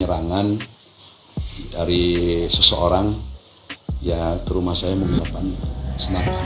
penyerangan dari seseorang ya ke rumah saya menggunakan senapan.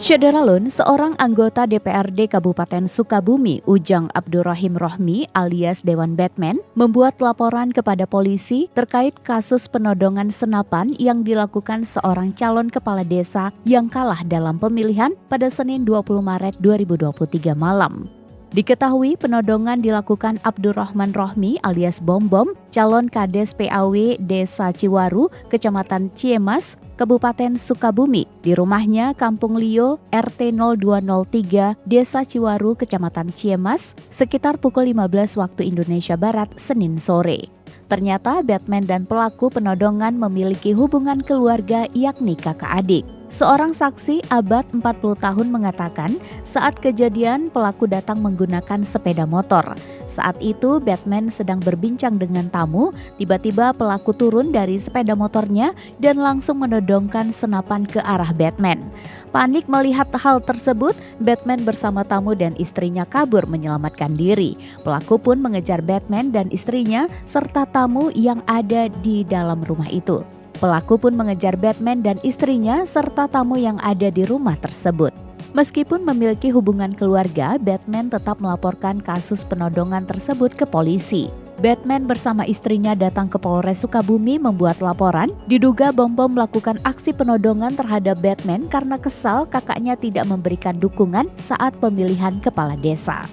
Syederalun, seorang anggota DPRD Kabupaten Sukabumi, Ujang Abdurrahim Rohmi alias Dewan Batman, membuat laporan kepada polisi terkait kasus penodongan senapan yang dilakukan seorang calon kepala desa yang kalah dalam pemilihan pada Senin 20 Maret 2023 malam. Diketahui penodongan dilakukan Abdurrahman Rohmi alias Bom-Bom, calon Kades PAW Desa Ciwaru, Kecamatan Ciemas, Kabupaten Sukabumi, di rumahnya Kampung Lio, RT 0203, Desa Ciwaru, Kecamatan Ciemas, sekitar pukul 15 waktu Indonesia Barat, Senin sore. Ternyata Batman dan pelaku penodongan memiliki hubungan keluarga yakni kakak adik. Seorang saksi Abad 40 tahun mengatakan saat kejadian pelaku datang menggunakan sepeda motor. Saat itu Batman sedang berbincang dengan tamu, tiba-tiba pelaku turun dari sepeda motornya dan langsung menodongkan senapan ke arah Batman. Panik melihat hal tersebut, Batman bersama tamu dan istrinya kabur menyelamatkan diri. Pelaku pun mengejar Batman dan istrinya serta tamu yang ada di dalam rumah itu. Pelaku pun mengejar Batman dan istrinya serta tamu yang ada di rumah tersebut. Meskipun memiliki hubungan keluarga, Batman tetap melaporkan kasus penodongan tersebut ke polisi. Batman bersama istrinya datang ke Polres Sukabumi membuat laporan, diduga Bom-Bom melakukan aksi penodongan terhadap Batman karena kesal kakaknya tidak memberikan dukungan saat pemilihan kepala desa.